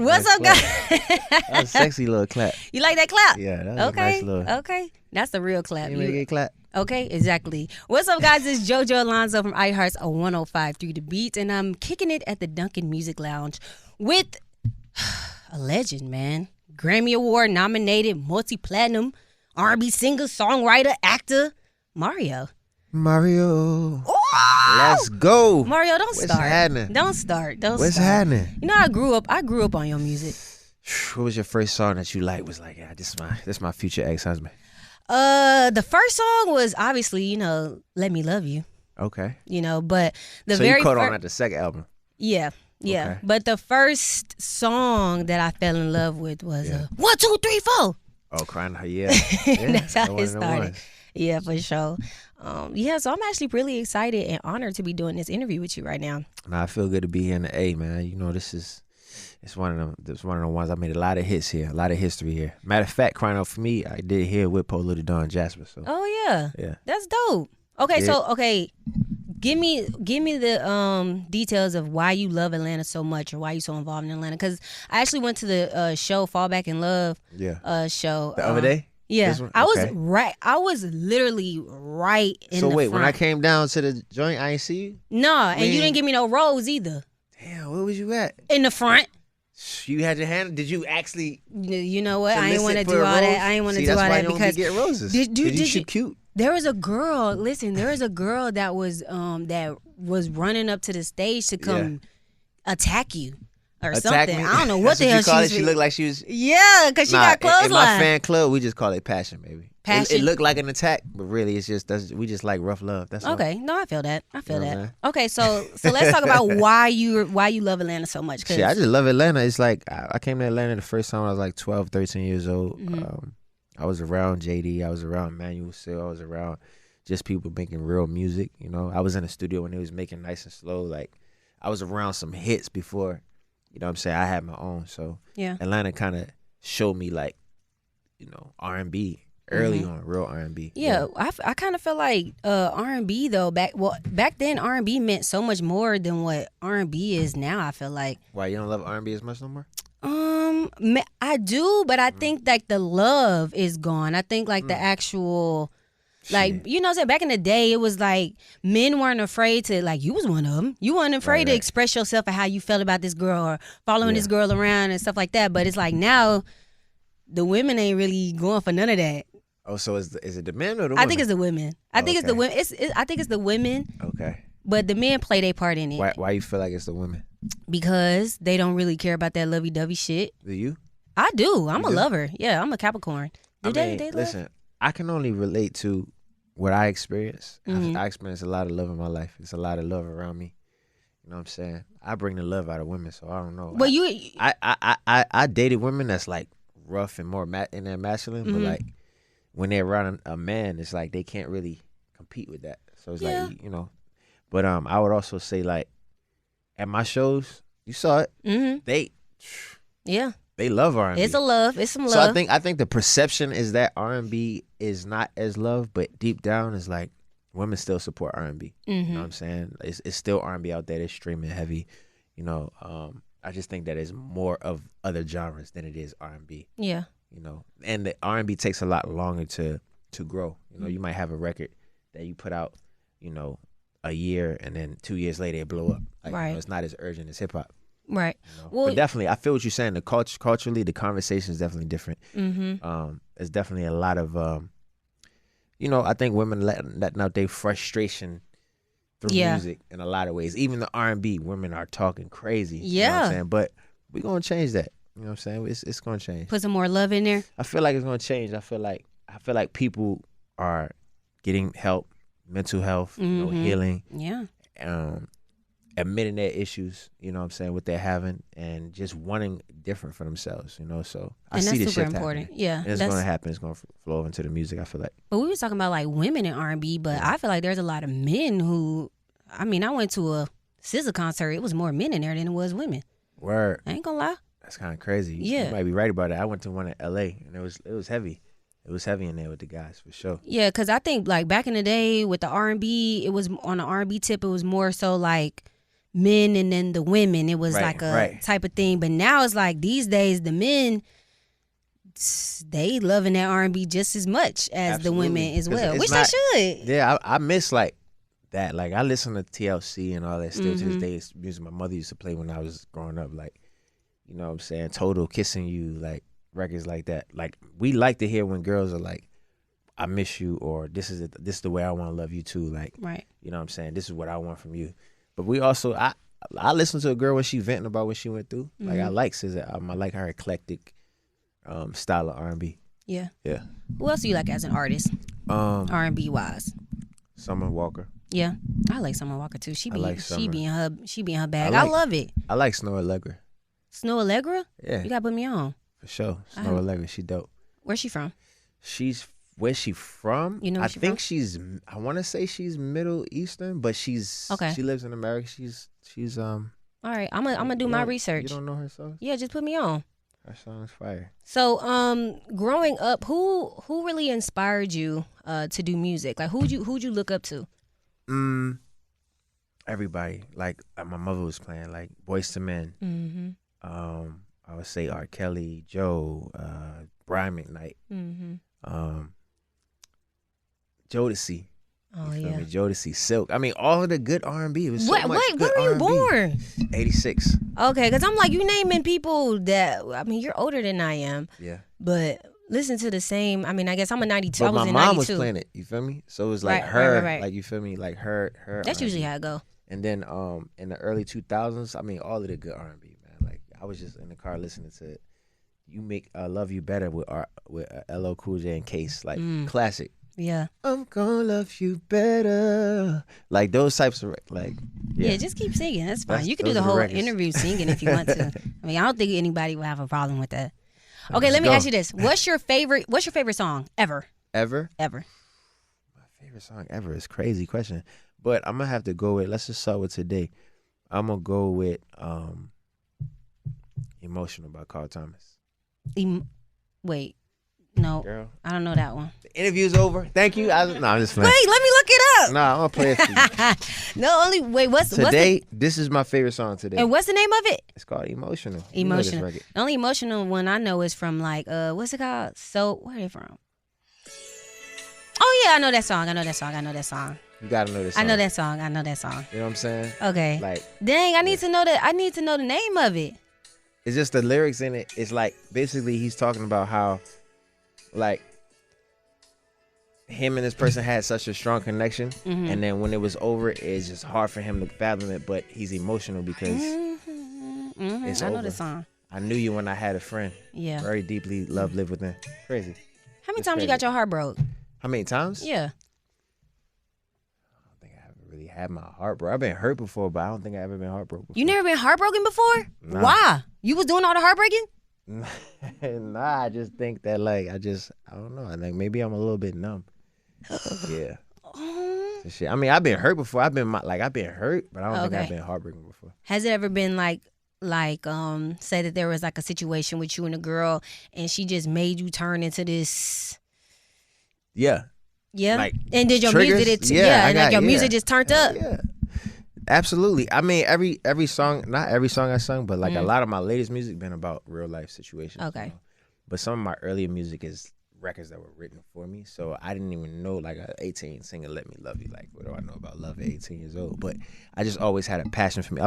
What's nice up, guys? That's a sexy little clap. You like that clap? Yeah, that was Okay. a nice little. Okay. That's the real clap. You make it clap. Okay, exactly. What's up, guys? It's Jojo Alonso from iHeart's 105.3 The Beat, and I'm kicking it at the Duncan Music Lounge with a legend, man. Grammy Award nominated, multi-platinum, R&B singer, songwriter, actor, Mario. Oh! Let's go. Mario, don't What's start. happening? Don't start. What's happening? You know, I grew up on your music. What was your first song that you liked? Was like, yeah, this is my future ex-husband. The first song was obviously, Let Me Love You. Okay. But the So very you caught on at the second album. Yeah. Okay. But the first song that I fell in love with was 1, 2, 3, 4. Oh, crying, yeah. Yeah, That's how that it started. Yeah, for sure. So I'm actually really excited and honored to be doing this interview with you right now. Nah, I feel good to be here in the A, man. It's one of them. It's one of the ones I made a lot of hits here, a lot of history here. Matter of fact, crying out for me, I did here with Polo the Don Jasper. So. Oh yeah, yeah, that's dope. Okay, yeah. So give me the details of why you love Atlanta so much, or why you so involved in Atlanta. Because I actually went to the show Fall Back in Love. Yeah. Show the other day. Yeah, Okay. I was literally right in So the wait, front. when I came down to the joint, I ain't see you. No, and you didn't give me no rows either. Damn, where was you at? In the front. You had your hand. Did you actually? You know what? I ain't want to solicit do for all a that. rose? I ain't want to See, do all that's why that you don't because be getting roses. Did you cute? There was a girl. Listen, there was a girl that was running up to the stage to come attack you or something. Me? I don't know what That's the hell you call she it? was. She looked like she was. Yeah, because she got clothesline. In my fan club, we just call it passion, baby. Passion? It looked like an attack, but really, it's just we just like rough love. That's all. Okay, no, I feel that. I feel You know that. Okay, so let's talk about why you love Atlanta so much. Shit, I just love Atlanta. It's like I came to Atlanta the first time when I was like 12, 13 years old. Mm-hmm. I was around JD. I was around Manuel Seal. I was around just people making real music. I was in the studio when they was making Nice and Slow. Like I was around some hits before. You know what I'm saying? I had my own. So yeah, Atlanta kind of showed me like, R&B early on, real R&B. Yeah, I kind of feel like R&B though back then R&B meant so much more than what R&B is now. I feel like. Why you don't love R&B as much no more? I do, but I think like the love is gone. I think like the actual. Like, what I'm saying? Back in the day, it was like men weren't afraid to, like, you was one of them. You weren't afraid to express yourself and how you felt about this girl or following this girl around and stuff like that. But it's like now the women ain't really going for none of that. Oh, so is it the men or the women? I think it's the women. I think it's the women. I think it's the women. Okay. But the men play their part in it. Why you feel like it's the women? Because they don't really care about that lovey-dovey shit. Do you? I do. I'm a lover. Yeah, I'm a Capricorn. They love? Listen, I can only relate to what I experienced. Mm-hmm. I experienced a lot of love in my life. There's a lot of love around me. You know what I'm saying? I bring the love out of women, so I don't know. But I dated women that's like rough and more in their masculine, but like when they're around a man, it's like they can't really compete with that. So it's like But I would also say like at my shows, you saw it. Mm-hmm. They love R&B. It's a love. It's some love. So I think the perception is that R&B is not as love, but deep down is like women still support R&B. You know what I'm saying? It's still R&B out there. It's streaming heavy. I just think that it's more of other genres than it is R&B. Yeah. And the R&B takes a lot longer to grow. You might have a record that you put out, a year, and then 2 years later it blow up. Like, right. It's not as urgent as hip hop. Right. Well, but definitely, I feel what you're saying. The culturally, the conversation is definitely different. Mm-hmm. It's definitely a lot of, I think women letting out their frustration through music in a lot of ways. Even the R&B, women are talking crazy. Yeah. You know what I'm saying? But we're going to change that. You know what I'm saying? It's going to change. Put some more love in there. I feel like it's going to change. I feel like people are getting help, mental health, healing. Yeah. Admitting their issues, you know what I'm saying, what they're having, and just wanting different for themselves, so I see this shit important. happening. Yeah. And it's going to happen. It's going to flow over into the music, I feel like. But we was talking about like women in R&B, but I feel like there's a lot of men who, I went to a SZA concert. It was more men in there than it was women. Word. I ain't gonna lie. That's kind of crazy. Yeah. You might be right about that. I went to one in LA and it was heavy. It was heavy in there with the guys, for sure. Yeah, because I think like back in the day with the R&B, it was on the R&B tip, it was more so like men and then the women. It was Right, like a right. type of thing. But now it's like these days the men, they loving that R&B just as much as the women as 'Cause well, it's which not- they should. Yeah, I miss like that. Like I listen to TLC and all that still to Mm-hmm. this day. It's music my mother used to play when I was growing up. Like, you know what I'm saying? Total Kissing You, like records like that. Like we like to hear when girls are like, I miss you, or this is the way I want to love you too. Like, Right. you know what I'm saying? This is what I want from you. But we also, I listen to a girl when she venting about what she went through. Like I like SZA album. I like her eclectic style of R&B. Yeah. Yeah. Who else do you like as an artist, R&B wise? Summer Walker. Yeah, I like Summer Walker too. She like she be in her I bag. like- I love it. I like Snow Allegra. Snow Allegra, Yeah, you gotta put me on. for sure. Snow Allegra, she dope. Where's she from? Where's she from? You know where I she think from? she's. I want to say she's Middle Eastern, but she's. Okay. She lives in America. She's All right, I'm gonna do my research. You don't know her songs? Yeah, just put me on. Her song is fire. So, growing up, who really inspired you to do music? Like, who'd you look up to? Everybody. Like my mother was playing like Boyz II Men. Mm-hmm. I would say R. Kelly, Joe, Brian McKnight, Mm-hmm. Jodeci. Oh You feel yeah. me? Jodeci, Silk. I mean, all of the good R&B. It was so What? much Wait, good when were you R&B. born? 86. Okay, because I'm like, you naming people that, I mean, you're older than I am, Yeah. but listen to the same. I mean, I guess I'm a 92. But I was my in mom 92. was playing it. You feel me? So it was like Right, her, right. like you feel me, like her. That's R&B. usually how it go. And then in the early 2000s, I mean, all of the good R&B, man. Like I was just in the car listening to "You Make Love You Better" with LL Cool J and Case, like classic. Yeah. I'm gonna love you better. Like those types of like. Yeah, just keep singing. That's fine. You can do those the are the whole records. interview singing if you want to. I mean, I don't think anybody will have a problem with that. Okay, Let's let me go. ask you this: What's your favorite song ever? Ever? Ever? My favorite song ever is crazy question, but I'm gonna have to go with. Let's just start with today. I'm gonna go with "Emotional" by Carl Thomas. Wait, no, Girl, I don't know that one. the interview's over. Thank you. I'm just playing. Wait, let me look it up. Nah, I'm gonna play it for you. No, only wait. What's Today, this is my favorite song today. and what's the name of it? It's called Emotional. You know this Emotional. record. The only emotional one I know is from like what's it called? So where are they from? Oh yeah, I know that song. You gotta know this I song. know that song. You know what I'm saying? Okay. Like, Dang, I need to know that. I need to know the name of it. it's just the lyrics in it. It's like, basically, he's talking about how, like, him and this person had such a strong connection. Mm-hmm. And then when it was over, it's just hard for him to fathom it. But he's emotional because it's I know over. the song. I knew you when I had a friend. Yeah. Very deeply, love lived within. Crazy. How many It's times you crazy. got your heart broke? How many times? Yeah. I don't think I haven't really had my heart broke. I've been hurt before, but I don't think I've ever been heartbroken before. You never been heartbroken before? Nah. Why? You was doing all the heartbreaking? Nah, I just think that like I don't know. I think maybe I'm a little bit numb. Yeah. Oh. Shit. I mean, I've been hurt before. I've been hurt, but I don't think Okay. I've been heartbroken before. Has it ever been like say that there was like a situation with you and a girl and she just made you turn into this? Yeah. Yeah. Like, and did your triggers? music Yeah, I and got- like your yeah. music just turned up? Yeah. Absolutely. I mean, every song, not every song I sung, but like a lot of my latest music been about real life situations. Okay. You know? But some of my earlier music is records that were written for me. So I didn't even know like a 18 singer "Let Me Love You." Like, what do I know about love at 18 years old? But I just always had a passion for me.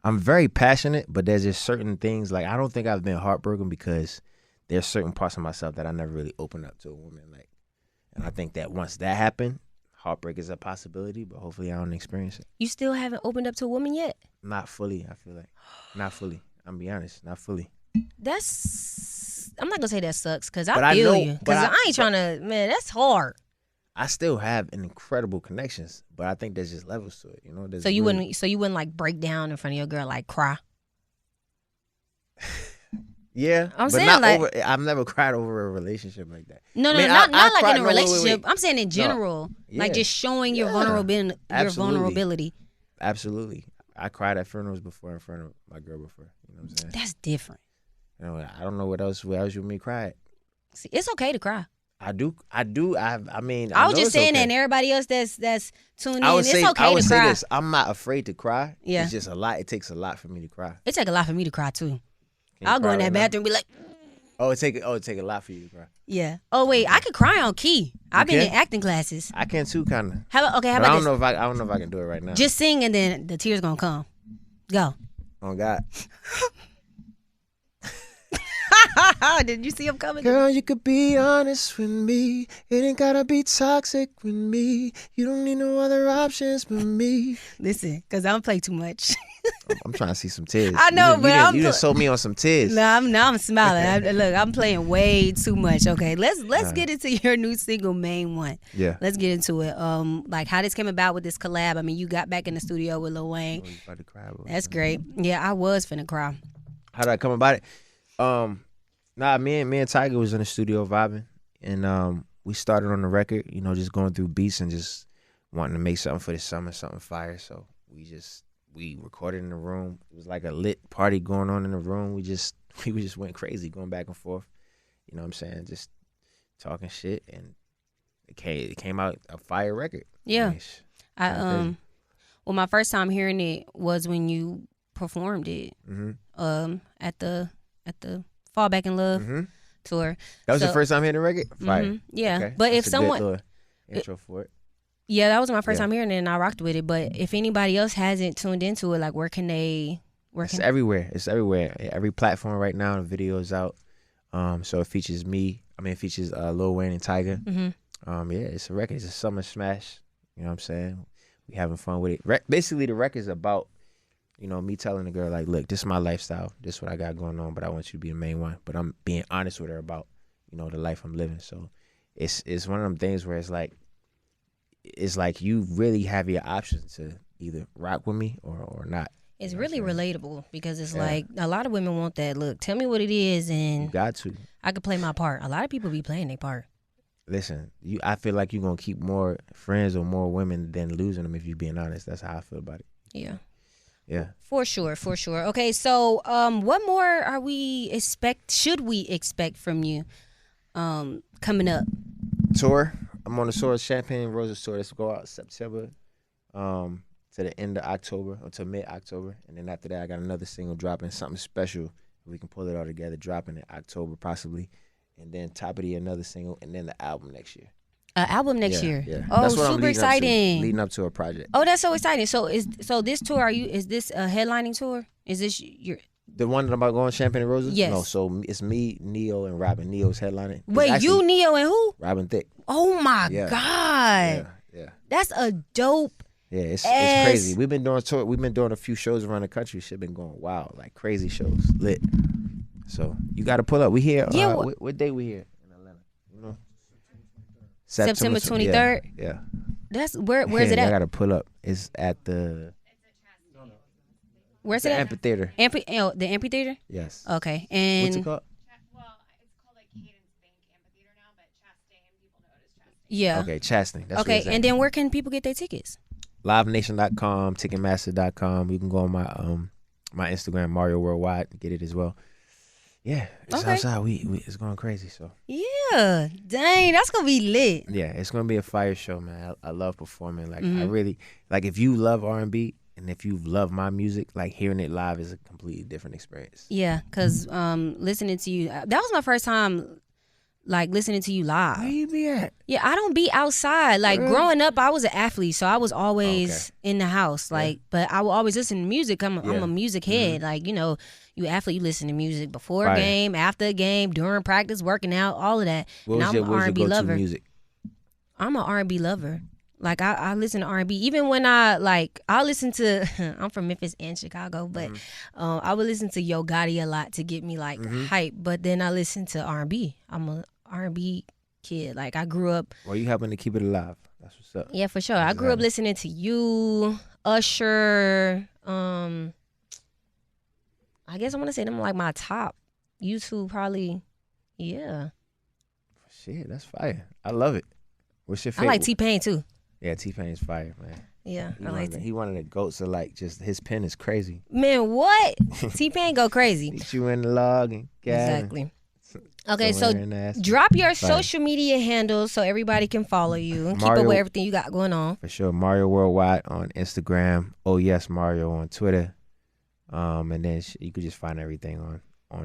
I'm very passionate, but there's just certain things like I don't think I've been heartbroken because there's certain parts of myself that I never really opened up to a woman. Like, and I think that once that happened, heartbreak is a possibility, but hopefully I don't experience it. You still haven't opened up to a woman yet? Not fully, I feel like. Not fully. I'm be honest, not fully. I'm not gonna say that sucks because But I I feel know- you. but Because I- I ain't trying to, man, that's hard. I still have an incredible connections, but I think there's just levels to it, you know? There's So you really- wouldn't like break down in front of your girl, like cry. Yeah, I'm but saying, not like- over. I've never cried over a relationship like that. No, I mean, not I like cried- in a no, wait, wait, relationship. wait. I'm saying in general, like Yeah. just showing your Yeah. vulnerability. Your Absolutely. vulnerability. Absolutely, I cried at funerals before in front of my girl before. You know what I'm saying? That's different. You know, I don't know what else you made me cry at. See, it's okay to cry. I do. I mean, I was know just it's saying that, okay. and everybody else that's tuned in, I would it's say, okay to say cry. this. I'm not afraid to cry. Yeah. It's just a lot. It takes a lot for me to cry. It take a lot for me to cry too. Can you I'll go cry in that right now? bathroom and be like, Oh, it take a lot for you to cry. yeah. Oh wait, I could cry on key. I've been in acting classes. I can too, kind of. How about I this? don't know if I can do it right now. Just sing and then the tears gonna come. Go. Oh God. Did you see him coming? Girl, you could be honest with me. It ain't gotta be toxic with me. You don't need no other options but me. Listen, cause I don't play too much. I'm trying to see some tears. I know, but you just sold me on some tears. Now I'm smiling. Look, I'm playing way too much. Okay, let's get into your new single, Main One. Yeah. Let's get into it. Like how this came about with this collab. I mean, you got back in the studio with Lil Wayne. Oh, you about to cry, bro. That's great. Yeah, I was finna cry. How did I come about it? Me and Tiger was in the studio vibing, and we started on the record. You know, just going through beats and just wanting to make something for the summer, something fire. So we recorded in the room. It was like a lit party going on in the room. We just went crazy, going back and forth. You know what I'm saying? Just talking shit, and it came out a fire record. Yeah. Nice. Well, my first time hearing it was when you performed it. Mm-hmm. At the Fall Back in Love tour. That was your first time hearing the record? Fire. Mm-hmm. Yeah. Okay. But That's if a good someone little intro for it. Yeah, that was my first time hearing it, and I rocked with it. But if anybody else hasn't tuned into it, like, where can they? It's everywhere. It's everywhere. Every platform right now. The video is out. So it features me. It features Lil Wayne and Tiger. Mm-hmm. It's a record. It's a summer smash. You know what I'm saying? We having fun with it. Basically, the record's about, me telling the girl, like, look, this is my lifestyle. This is what I got going on, but I want you to be the main one. But I'm being honest with her about, the life I'm living. So it's one of them things where it's like you really have your options to either rock with me or not. It's really relatable because it's like a lot of women want that. Look, tell me what it is, and you got to. I could play my part. A lot of people be playing their part. Listen, I feel like you're gonna keep more friends or more women than losing them if you're being honest. That's how I feel about it. Yeah. Yeah. For sure. Okay, so what more should we expect from you coming up? Tour. I'm on the tour, Champagne Roses tour. Let's go out September to the end of October, until mid-October. And then after that, I got another single dropping, something special. We can pull it all together, dropping in October possibly. And then top of the year, another single, and then the album next year. An album next year? Yeah. Oh, That's what super I'm exciting. leading up to a project. Oh, that's so exciting. So this tour, is this a headlining tour? Is this your... The one that I'm about going, Champagne and Roses? Yes. No, so it's me, Neyo, and Robin. Neyo's headlining. Wait, you, Neyo, and who? Robin Thicke. Oh, my God. Yeah. That's a dope... Yeah, it's crazy. We've been doing a few shows around the country. Shit been going wild, like crazy shows, lit. So you got to pull up. We here. Yeah. What day we here in Atlanta? September 23rd. Yeah. That's where's it at? I got to pull up. It's at the. Where's the it at? amphitheater. The amphitheater. Yes. Okay. And what's it called? Well, it's called like Cadence Bank Amphitheater now, but Chastain, people know it as Chastain. Yeah. Okay, Chastain. That's okay, and then where can people get their tickets? LiveNation.com, Ticketmaster.com. You can go on my Instagram, Mario Worldwide, and get it as well. Yeah, it's outside. It's going crazy. So yeah, dang, that's gonna be lit. Yeah, it's gonna be a fire show, man. I love performing. Like I really like. If you love R&B and if you love my music, like hearing it live is a completely different experience. Yeah, cause listening to you, that was my first time. Like listening to you live. Where you be at? Yeah, I don't be outside. Like growing up, I was an athlete, so I was always in the house. Like, but I will always listen to music. I'm a music head. Like, you athlete, you listen to music before a game, after a game, during practice, working out, all of that. What was your R&B go-to lover. music? I'm an R&B lover. Like I listen to R&B. Even when I listen to, I'm from Memphis and Chicago, but I would listen to Yo Gotti a lot to get me like hype. But then I listen to R&B. I'm a R&B kid. Like I grew up. Well, you helping to keep it alive. That's what's up. Yeah, for sure. I grew up listening to you, Usher. I guess I want to say them like my top. You two probably, yeah. Shit, that's fire. I love it. What's your favorite? I like T-Pain too. Yeah, T-Pain's fire, man. Yeah, I like it. He one of the goats of like just his pen is crazy. Man, what? T-Pain go crazy. Beat you in the log and Exactly. Okay, so Somewhere in the ass. drop your Right. social media handles so everybody can follow you and keep Mario- up with everything you got going on. For sure. Mario Worldwide on Instagram. Oh yes, Mario on Twitter. And then you could just find everything on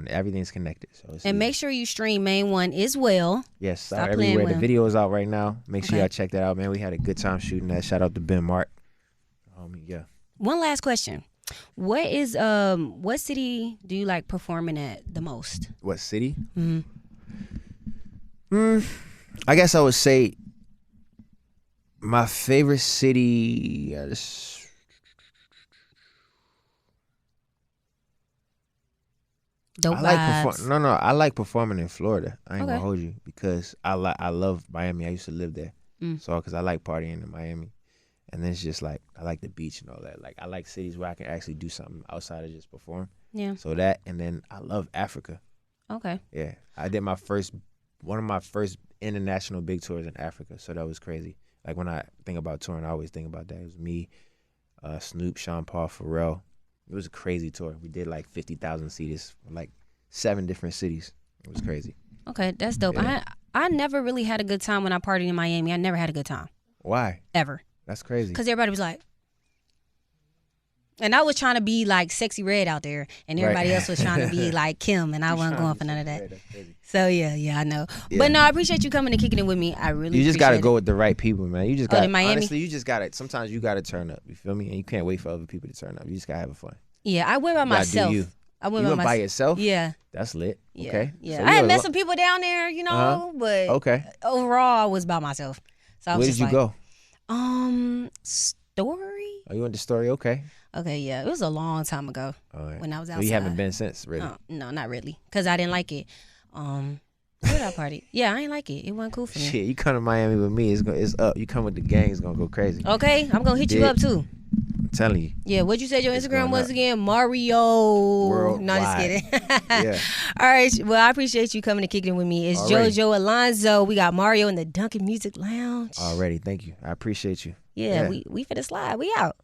everything's connected. So it's And easy. make sure you stream Main One as well. Yes, Stop out playing everywhere. with The video is out right now. Make sure Okay. y'all check that out, man. We had a good time shooting that. Shout out to Ben Mark. Yeah. One last question. What city do you like performing at the most? What city? Mhm. I guess I would say my favorite city. Dope I like vibes. I like performing in Florida. I ain't Okay. gonna hold you because I love Miami. I used to live there, Mm. so because I like partying in Miami, and then it's just like I like the beach and all that. Like I like cities where I can actually do something outside of just perform. Yeah. So that, and then I love Africa. Okay. Yeah, I did one of my first international big tours in Africa. So that was crazy. Like when I think about touring, I always think about that. It was me, Snoop, Sean Paul, Pharrell. It was a crazy tour. We did like 50,000 seats, like 7 different cities. It was crazy. Okay, that's dope. Yeah. I never really had a good time when I partied in Miami. I never had a good time. Why? Ever. That's crazy. Because everybody was like, and I was trying to be like Sexy Red out there, and everybody Right. else was trying to be like Kim, and I wasn't going for none of that. That's crazy. So yeah, I know. Yeah. But no, I appreciate you coming and kicking it with me. I really You just gotta appreciate go it. with the right people, man. You just Oh, got in Miami? honestly, you just gotta. Sometimes you gotta turn up. You feel me? And you can't wait for other people to turn up. You just gotta have fun. Yeah, I went by You gotta myself. do you. I You went went by myself. yourself? Yeah. That's lit. Yeah, Okay. yeah. So I you had a met lo- some people down there, you know, Uh-huh. but Okay. overall, I was by myself. So I was Where did just you like, go? Story? Oh, you went to Story? Okay. Okay, yeah, it was a long time ago All right. when I was So outside. you haven't been since, really? No, not really, because I didn't like it. Where did I party? Yeah, I ain't like it. It wasn't cool for me. Shit, you come to Miami with me, it's up. You come with the gang, it's gonna go crazy. Okay, I'm gonna hit you Yeah. up too. I'm telling you. Yeah, what you said your It's Instagram going was up. again? Mario. Worldwide. No, just kidding. Yeah. All right. Well, I appreciate you coming and kicking it with me. It's Alrighty. Jojo Alonso. We got Mario in the Dunkin' Music Lounge. Already, thank you. I appreciate you. Yeah, we finna slide. We out.